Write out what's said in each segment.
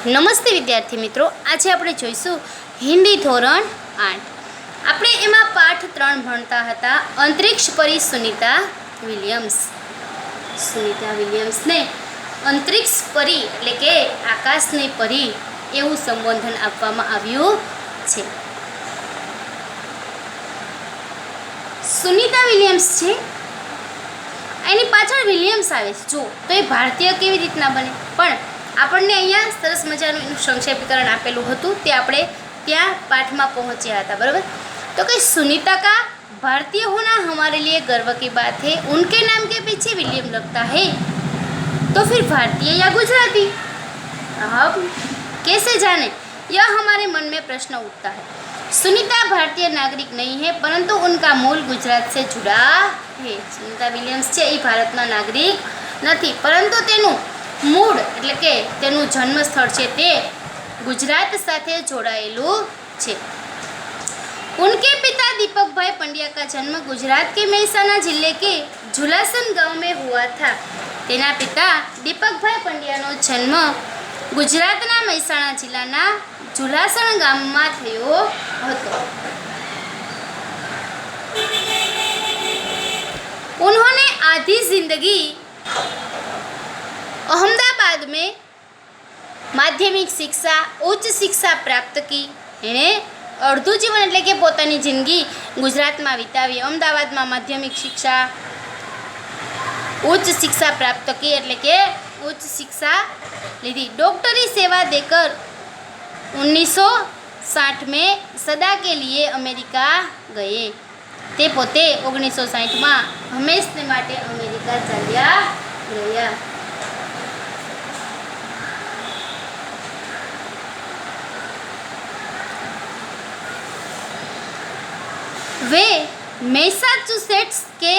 નમસ્તે વિદ્યાર્થી મિત્રો, આજે આપણે જોઈશું હિન્દી ધોરણ 8. આપણે એમાં પાઠ 3 ભણતા હતા અંતરિક્ષ પરી સુનિતા વિલિયમ્સને અંતરિક્ષ પરી એટલે કે આકાશની પરી એવું સંબોધન આપવામાં આવ્યું છે. સુનિતા વિલિયમ્સ છે, એની પાછળ વિલિયમ્સ આવે છે. જો તો એ ભારતીય કેવી રીતના બને, પણ આપણને અહીંયા સરસ મજાનું એનું સંક્ષેપીકરણ આપેલું હતું, તે આપણે ત્યાં પાઠમાં પહોંચ્યા હતા. બરાબર, તો कि सुनीता का भारतीय होना हमारे लिए गर्व की बात है. उनके नाम के पीछे विलियम लगता है, तो फिर भारतीय या गुजराती, अब कैसे जाने, यह हमारे मन में प्रश्न उठता है. सुनीता भारतीय नागरिक नहीं है, परंतु उनका मूल गुजरात से जुड़ा है. सुनीता विलियम्स છે એ ભારતના નાગરિક નથી, પરંતુ તેનું મૂળ એટલે કે તેનું જન્મસ્થળ છે તે गुजरात સાથે જોડાયેલું છે. उनके पिता दीपक भाई पंड्या का जन्म गुजरात के मेहसाना जिले के झुलासन गांव में हुआ था. तेना पिता दीपक भाई पंड्याનો જન્મ गुजरातना मेहसाणा जिल्लाना झुलासण गामમાં થયો હતો. उन्होंने आधी जिंदगी अहमदाबाद में माध्यमिक शिक्षा उच्च शिक्षा प्राप्त की. એણે અડધું જીવન એટલે કે પોતાની જિંદગી ગુજરાતમાં વિતાવી, અમદાવાદમાં માધ્યમિક શિક્ષા उच्च शिक्षा प्राप्त की એટલે કે उच्च शिक्षा लीधी. डॉक्टरी सेवा देकर 1960 में सदा के लिए अमेरिका गए. તે પોતે 1960માં હંમેશને માટે અમેરિકા ચાલ્યા ગયા. वे मैसाचुसेट्स के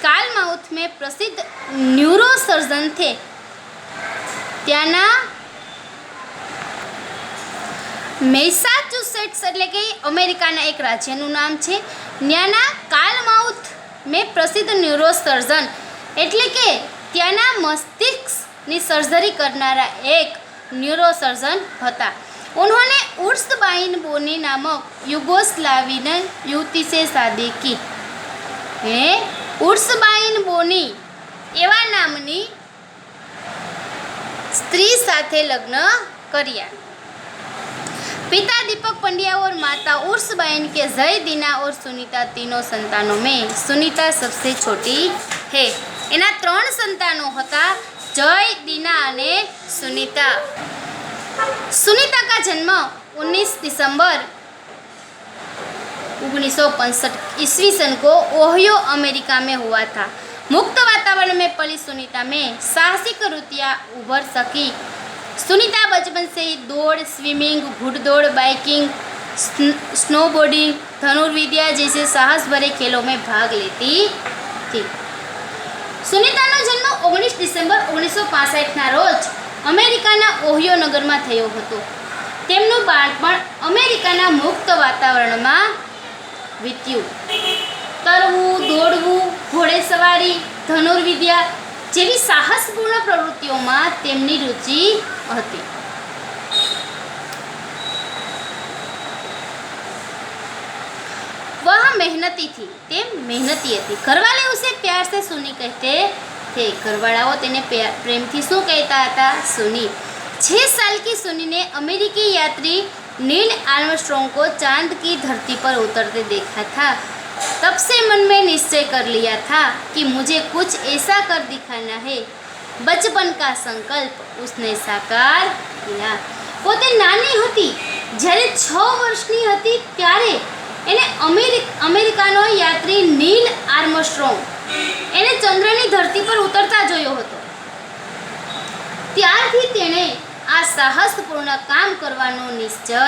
कालमाउथ में प्रसिद्ध न्यूरोसर्जन थे. ત્યાંના મેસાચુસેટ્સ એટલે કે અમેરિકાના એક રાજ્યનું નામ છે. ત્યાંના કાલમાઉથ મેં પ્રસિદ્ધ ન્યુરોસર્જન એટલે કે ત્યાંના મસ્તિષ્કની સર્જરી કરનારા એક ન્યુરોસર્જન હતા. उन्होंने उर्सबाइन बोनी नामक युगोस्लावियन युवती से शादी की. उर्सबाइन बोनी एवा नामनी स्त्री साथे लग्न कर्या. पिता दीपक पंड्या और माता उर्सबाइन के जय दीना और सुनीता तीनों संतानों में सुनीता सबसे छोटी है. एना 3 संतानों हता, जय दीना अने सुनीता. सुनीता का जन्म 19 दिसंबर 1965 ईस्वी सन को ओहियो अमेरिका में हुआ था. मुक्त वातावरण में पली सुनीता में साहसिक रुचियाँ उभर सकी. सुनीता बचपन से ही दौड़, स्विमिंग, घुड़दौड़, बाइकिंग, स्नोबोर्डिंग, धनुर्विद्या जैसे साहस भरे खेलों में भाग लेती थी. सुनीताનો જન્મ 19 ડિસેમ્બર 1965ના રોજ અમેરિકાના ઓહિયો નગરમાં થયો હતો. તેમનું બાળપણ અમેરિકાના મુક્ત વાતાવરણમાં વીત્યું. તરવું, દોડવું, ઘોડેસવારી, ધનુર્વિદ્યા જેવી સાહસપૂર્ણ પ્રવૃત્તિઓમાં તેમની રુચિ હતી. वह मेहनती थी, તે મહેનતી હતી. ઘરવાલે ઉસે પ્યાર से सुनी कहते थे. ઘરવાળાઓ તેને પ્રેમથી શું કહેતા હતા? सुनी. 6 साल की सुनी ने अमेरिकी यात्री नील आर्मस्ट्रॉन्ग को चांद की धरती पर उतरते देखा था. तब से मन में निश्चय कर लिया था कि मुझे कुछ ऐसा कर दिखाना है. बचपन का संकल्प उसने साकार किया. પોતે નાની હતી, જ્યારે 6 વર્ષની હતી ત્યારે એને અમેરિકાનો યાત્રી નીલ આર્મસ્ટ્રોંગ એને ચંદ્રની ધરતી પર ઉતરતા જોયો હતો. ત્યારથી તેણે આ સાહસપૂર્ણ કામ કરવાનો નિશ્ચય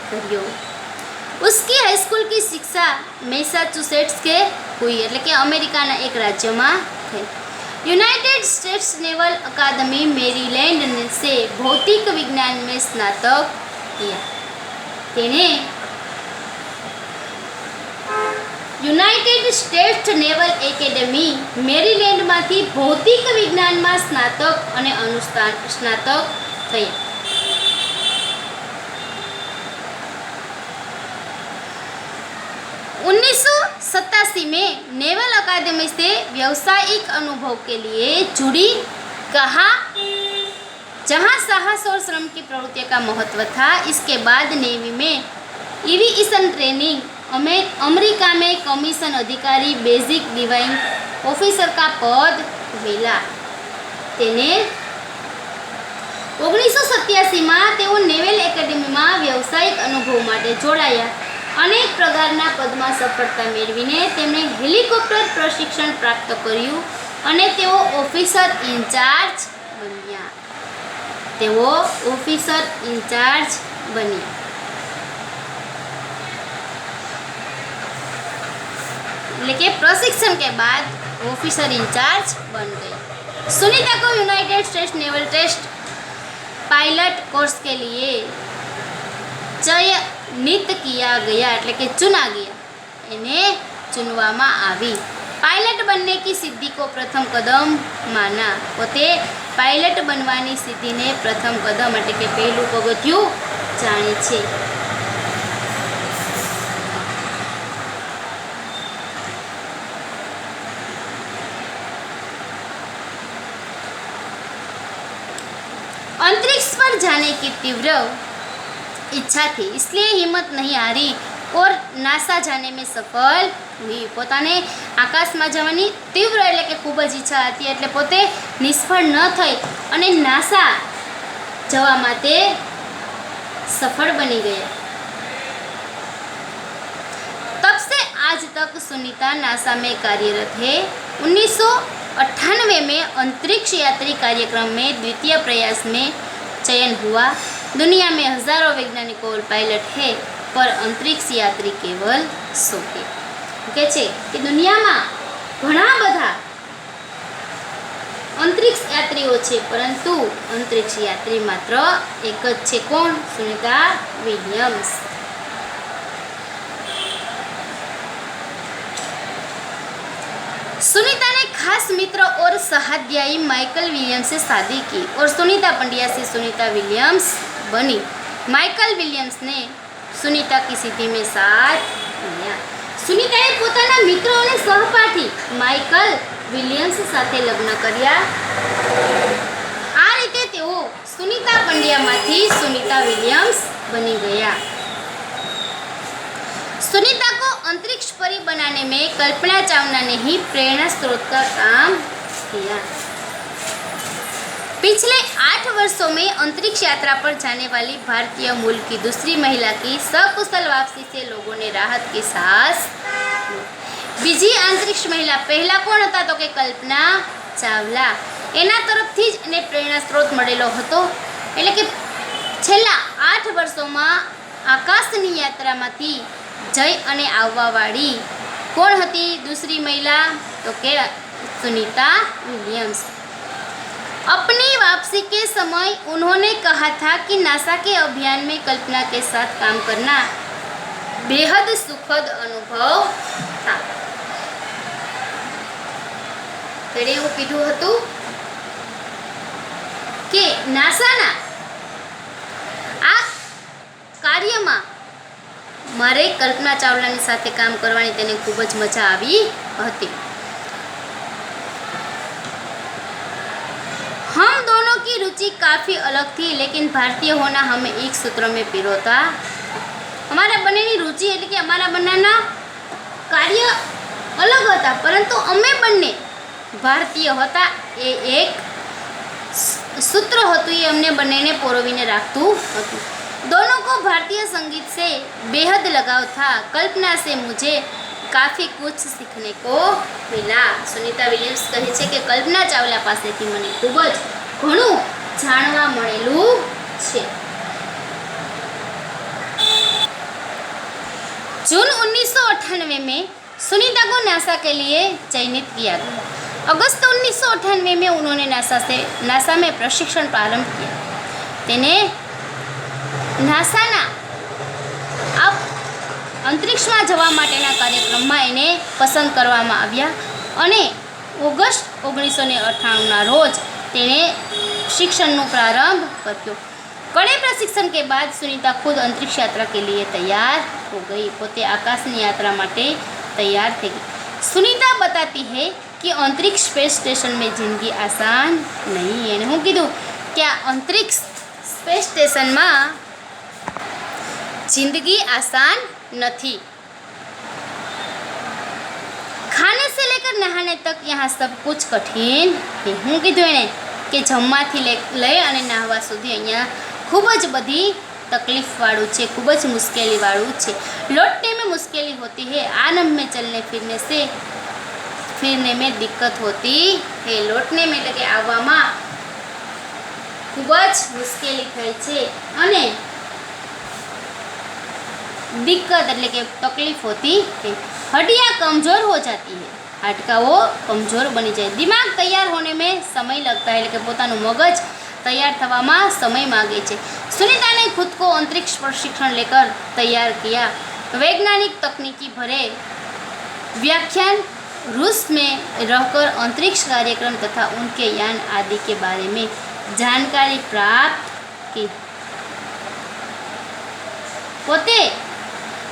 કર્યો. उसकी हाई स्कूल की शिक्षा मैसाचुसेट्स के हुई એટલે કે અમેરિકાના એક રાજ્યમાં થઈ. यूनाइटेड स्टेट्स नेवल अकादमी मेरीलैंड से भौतिक विज्ञान में स्नातक किया. तेने યુનાઇટેડ સ્ટેટ્સ નેવલ એકેડેમી મેરીલેન્ડમાંથી ભૌતિક વિજ્ઞાનમાં સ્નાતક અને અનુસ્નાતક થયા. 87 में नेवल अकादमी से व्यावसायिक अनुभव के लिए जुड़ी, कहा जहां साहस और श्रम की प्रवृत्तियों का महत्व था। इसके बाद नेवी में एविएशन ट्रेनिंग, अमेरिका में कमीशन अधिकारी, बेसिक डिवाइन ऑफिसर का पद मिला। તેને 1987માં તેઓ નેવલ એકેડેમીમાં વ્યવસાયિક અનુભવ માટે જોડાયા। અનેક પ્રકારના પદમાં સફળતા મેળવીને તેમણે હેલિકોપ્ટર પ્રશિક્ષણ પ્રાપ્ત કર્યું અને તેઓ ઓફિસર ઇન્ચાર્જ બન્યા। એટલે કે प्रशिक्षण के बाद ऑफिसर इंचार्ज बन गए। सुनीता को United States naval test pilot course के लिए चयनित किया गया, એટલે કે चुना गया, એને ચૂનવામાં આવી। पायलट बनने की सिद्धि को प्रथम कदम माना। પોતે पायलट बनवानी सिद्धिने प्रथम कदम એટલે કે પહેલું પગથિયું જાણે છે। अंतरिक्ष पर जाने की तीव्र इच्छा थी, इसलिए हिम्मत नहीं हारी और नासा जाने में सफल हुई। પોતાને આકાશમાં જવાની તીવ્ર એટલે કે ખૂબ જ ઈચ્છા હતી, એટલે પોતે નિષ્ફળ ન થઈ અને નાસા જવા માટે સફળ બની ગયા। तब से आज तक सुनीता नासा में कार्यरत है। 1998 में अंतरिक्ष यात्री कार्यक्रम में द्वितीय प्रयास में चयन हुआ। दुनिया में हजारों वैज्ञानिकों और पायलट है, पर अंतरिक्ष यात्री केवल 100 है। કહે છે કે દુનિયામાં ઘણા બધા અંતરિક્ષ યાત્રીઓ છે, પરંતુ અંતરિક્ષ યાત્રી માત્ર એક જ છે। કોણ? સુનિતા વિલિયમ્સ। सुनीता ने खास मित्र और सहाध्यायी माइकल विलियम्स से शादी की और सुनीता पंड्या से सुनीता विलियम्स बनी। माइकल विलियम्स ने सुनीता की सिद्धि में साथ दिया। सुनीताए પોતાના મિત્ર અને સહપાઠી માઇકલ વિલિયમ્સ સાથે લગ્ન કર્યા। આ રીતે તેઓ સુनीता पंड्याમાંથી सुनीता विलियम्स बनी गया। सुनीता को अंतरिक्ष परी बनाने में कल्पना चावला ने ही प्रेरणा स्रोत का काम किया। पिछले 8 वर्षों में अंतरिक्ष यात्रा पर जाने वाली भारतीय मूल की दूसरी महिला की सकुशल वापसी से लोगों ने राहत की सांस ली। बीजी अंतरिक्ष महिला पहला कोण हता तो के कल्पना चावला। एना तरफथी ज एने प्रेरणा स्रोत मळेलो हतो। એટલે કે છેલ્લા 8 વર્ષોમાં આકાશની યાત્રામાંથી જઈ અને આવવાવાળી કોણ હતી दूसरी महिला? तो के सुनीता विलियम्स। अपनी वापसी के समय उन्होंने कहा था कि नासा के अभियान में कल्पना के साथ काम करना बेहद सुखद अनुभव था। तेरे એવું કીધું હતું કે નાસાના આ કાર્યમાં મારે કલ્પના ચાવલાની સાથે કામ કરવાની તેને ખૂબ જ મજા આવી હતી। हम दोनों की रुचि काफ़ी अलग थी, लेकिन भारतीय होना हमें एक सूत्र में पिरोता। हमारा बनेनी रुचि એટલે કે અમારા બંનેના કાર્ય અલગ હતા, પરંતુ અમે બંને ભારતીય હતા। એ એક સૂત્ર હતું, એ અમને બંનેને પોરવીને રાખતું હતું। दोनों को भारतीय संगीत से बेहद लगाव था। कल्पना से मुझे काफ़ी कुछ सीखने को मिला। सुनीता विलियम्स કહે છે કે કલ્પના ચાવલા પાસેથી મને ખૂબ જ ઘણું જાણવા મળેલું છે। जून 1998 में सुनीता को नासा के लिए चयनित किया गया। अगस्त 1998 में उन्होंने नासा में प्रशिक्षण प्रारंभ किया। તેને નાસાના આ અંતરિક્ષમાં જવા માટેના કાર્યક્રમમાં એને પસંદ કરવામાં આવ્યા અને ઓગસ્ટ 1998ના રોજ તેણે शिक्षण प्रारंभ કર્યો। कड़े प्रशिक्षण के बाद सुनीता खुद अंतरिक्ष यात्रा के लिए तैयार हो गई। पोते आकाशनी यात्रा माटे तैयार थे। सुनीता बताती है कि अंतरिक्ष स्पेस स्टेशन में जिंदगी आसान नहीं है। હું કીધું કે આ અંતરિક્ષ સ્પેસ સ્ટેશનમાં जिंदगी आसान नहीं। खाने से लेकर नहाने तक यहाँ सब कुछ कठिन है। હું કીધું એને કે જમવાથી લઈ અને નહાવા સુધી અહીંયા ખૂબ જ બધી तकलीफ़वाળું છે, ખૂબ જ મુશ્કેલીવાળું છે। लौटने में मुश्किल होती है, आनंद में चलने फिरने में दिक्कत होती है। लौटने में એટલે કે આવવામાં ખૂબ જ મુશ્કેલી થાય છે અને दिक्कत એટલે કે तकलीफ होती है। हड्डियाँ कमज़ोर हो जाती है, हाडकाओ कमज़ोर बनी जाए। दिमाग तैयार होने में समय लगता है એટલે કે પોતાનું મગજ तैयार થવામાં समय मांगे છે। सुनीता ने खुद को अंतरिक्ष प्रशिक्षण लेकर तैयार किया। वैज्ञानिक तकनीकी भरे व्याख्यान रूस में रहकर अंतरिक्ष कार्यक्रम तथा उनके यान आदि के बारे में जानकारी प्राप्त की। પોતે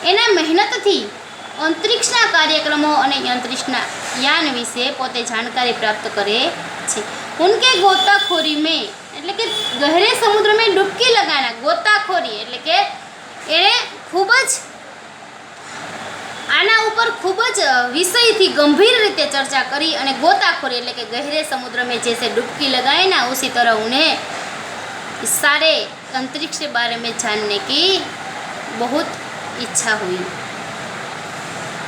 એના મહેનતથી અંતરિક્ષના કાર્યક્રમો અને અંતરિક્ષના યાન વિશે પોતે જાણકારી પ્રાપ્ત કરે છે। ઉનકે ગોતાખોરી में એટલે કે ગહેરે સમુદ્ર में ડૂબકી લગાના, ગોતાખોરી એટલે કે એણે ખૂબ જ આના ઉપર ખૂબ જ વિષયથી ગંભીર રીતે ચર્ચા કરી અને ગોતાખોરી એટલે કે ગહેરે समुद्र में जैसे डुबकी लगाए ना उसी तरह उन्हें सारे अंतरिक्ष के बारे में जानने की बहुत इच्छा हुई।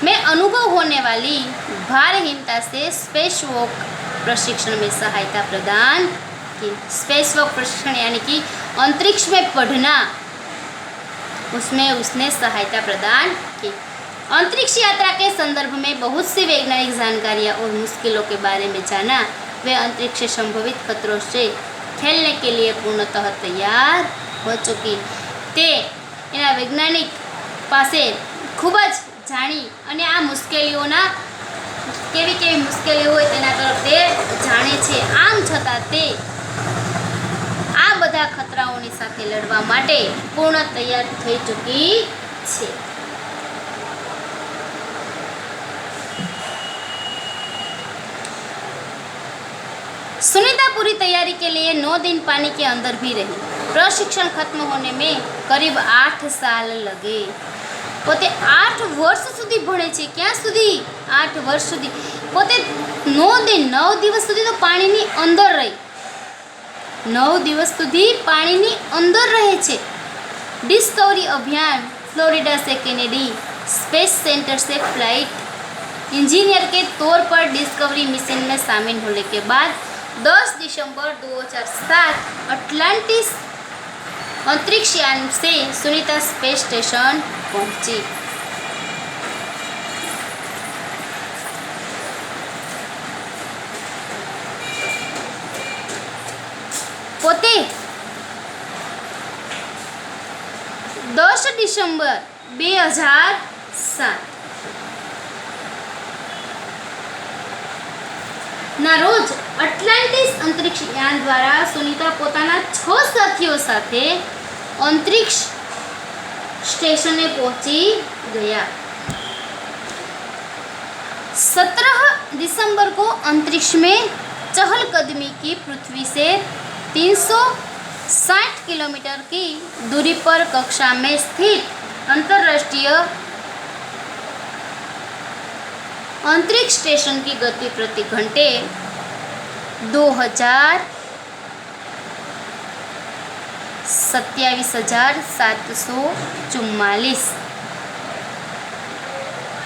मैं अनुभव होने वाली भारहीनता से स्पेस वॉक प्रशिक्षण में सहायता प्रदान की। स्पेस वॉक प्रशिक्षण यानी कि अंतरिक्ष में पढ़ना, उसमें उसने सहायता प्रदान की। अंतरिक्ष यात्रा के संदर्भ में बहुत सी वैज्ञानिक जानकारियाँ और मुश्किलों के बारे में जाना। वे अंतरिक्ष से संभवित खतरों से खेलने के लिए पूर्णतः तैयार हो चुकी। ते एना वैज्ञानिक पासे खूब ज जाणी અને આ મુશ્કેલીઓના કેવી મુશ્કેલીઓ હોય તેના તરફ તે જાણે છે। આમ છતાં તે આ બધા ખતરાઓની સાથે લડવા માટે પૂર્ણ તૈયાર થઈ ચૂકી છે। सुनीता पूरी तैयारी के लिए 9 दिन पानी के अंदर भी रही। प्रशिक्षण खत्म होने में करीब 8 साल लगे। પોતે 8 વર્ષ સુધી ભણે છે। ક્યાં સુધી? 8 વર્ષ સુધી। પોતે 9 દિવસ સુધી તો પાણીની અંદર રહી, 9 દિવસ સુધી પાણીની અંદર રહે છે। डिस्कवरी अभियान फ्लोरिडा से कैनेडी स्पेस सेंटर से फ्लाइट इंजीनियर के तौर पर डिस्कवरी मिशन में शामिल होने के बाद 10 दिसंबर 2007 अटलांटिस अंतरिक्ष यान से सुनीता स्पेस स्टेशन पहुंची। પોતે 10 ડિસેમ્બર 2007 ના રોજ અટલાન્ટિસ અંતરિક્ષ યાન દ્વારા સુનીતા પોતાના 6 સાથીઓ સાથે अंतरिक्ष स्टेशन पहुंची गया। 17 दिसंबर को अंतरिक्ष में चहलकदमी की पृथ्वी से 360 किलोमीटर की दूरी पर कक्षा में स्थित अंतर्राष्ट्रीय अंतरिक्ष स्टेशन की गति प्रति घंटे 27,744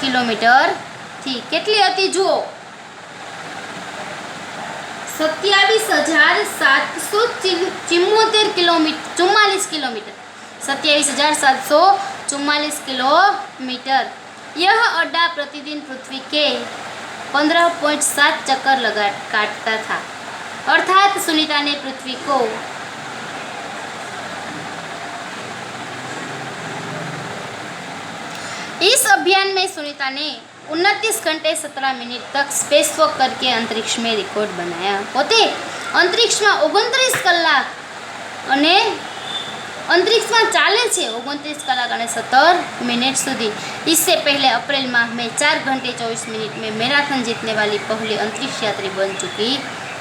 किलोमीटर थी। કેટલી હતી જુઓ? 27,744 किलोमीटर 27,744 किलोमीटर। यह अड्डा प्रतिदिन पृथ्वी के 15.7 चक्कर काटता था। अर्थात सुनीता ने पृथ्वी को इस अभियान में सुनीता ने 29 घंटे 17 मिनट तक स्पेस वॉक करके अंतरिक्ष में रिकॉर्ड बनाया। पोते अंतरिक्ष में 29 कलाक અને अंतरिक्ष में चाले छे 29 कलाक और 17 मिनट सुधी। इससे पहले अप्रैल माह में 4 घंटे 24 मिनट में मैराथन जीतने वाली पहली अंतरिक्ष यात्री बन चुकी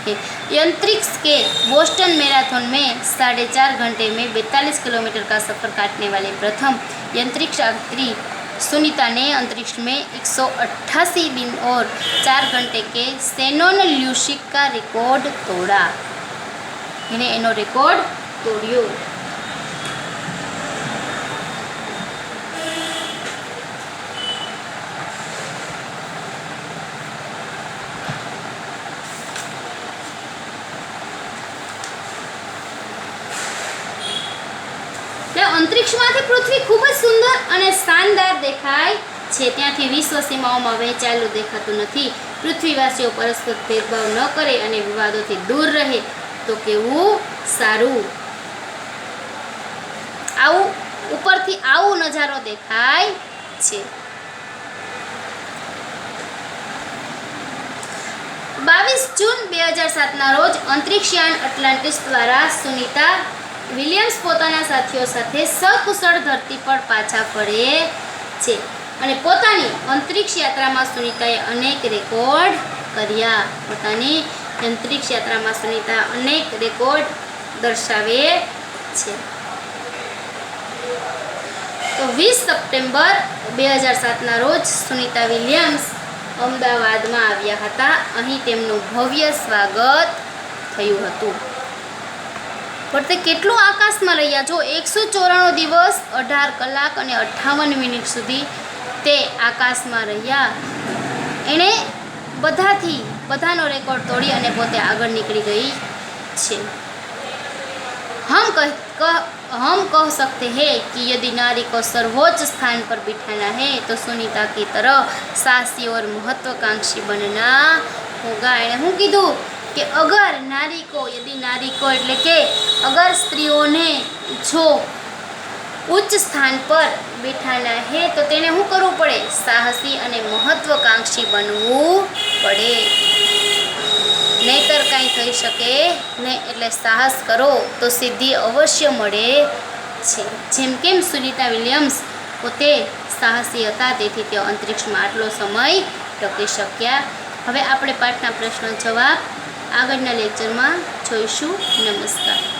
है। अंतरिक्ष के बोस्टन मैराथन में 4.5 घंटे में 42 किलोमीटर का सफर काटने वाले प्रथम अंतरिक्ष यात्री सुनीता ने अंतरिक्ष में 188 दिन और 4 घंटे के शेनॉन ल्यूसिक का रिकॉर्ड तोड़ा। इन्हें एनो रिकॉर्ड तोड़ियो। अंतरिक्षमांथी पृथ्वी खूब ज सुंदर और शानदार देखाय छे। त्यांथी विश्व सीमाओमां वहेंचायेલું देखातुं नथी। पृथ्वीवासीओ परस्पर भेदभाव न करे अने विवादोथी दूर रहे तो केवुं सारूं। आवुं उपरथी आवो नजारो देखाय छे। 22 जून 2007 ना रोज अंतरिक्षयान अटलांटिस द्वारा सुनीता विलियम्स पोताना साथीओ साथे सकुशल धरती पर पाछा फरे छे अने पोतानी अंतरिक्ष यात्रामां सुनीताए अनेक रेकॉर्ड कर्या। पोतानी अंतरिक्ष यात्रामां सुनीता अनेक रेकॉर्ड दर्शावे छे। तो 20 सप्टेम्बर 2007 ना रोज सुनीता विलियम्स अमदावादमां आव्या हता। અહીં તેમનું ભવ્ય સ્વાગત થયું હતું। પણ તે કેટલું આકાશમાં રહ્યા જો 194 દિવસ 18 કલાક અને 58 મિનિટ સુધી તે આકાશમાં રહ્યા। એણે બધાનો રેકોર્ડ તોડી અને પોતે આગળ નીકળી ગઈ છે। हम कह सकते हैं कि यदि नारी को सर्वोच्च स्थान पर बिठाना है तो सुनीता की तरह साहसी और महत्वाकांक्षी बनना होगा। एणे हूँ कीधुं कि यदि नारी को एटले के अगर स्त्रीओं ने जो उच्च स्थान पर बिठाना है तो तेने हूँ करवू पड़े साहसी अने महत्वाकांक्षी बनवू पड़े। नहींतर कांई थई शके नहीं। एटले साहस करो तो सिद्धि अवश्य मळे छे। जेम केम सुनीता विलियम्स पोते साहसी हता तेथी ते अंतरिक्षमां आटलो समय टकी शक्या। हवे आपणे पाठना प्रश्न जवाब आगळना लेक्चरमां जोईशुं। नमस्कार।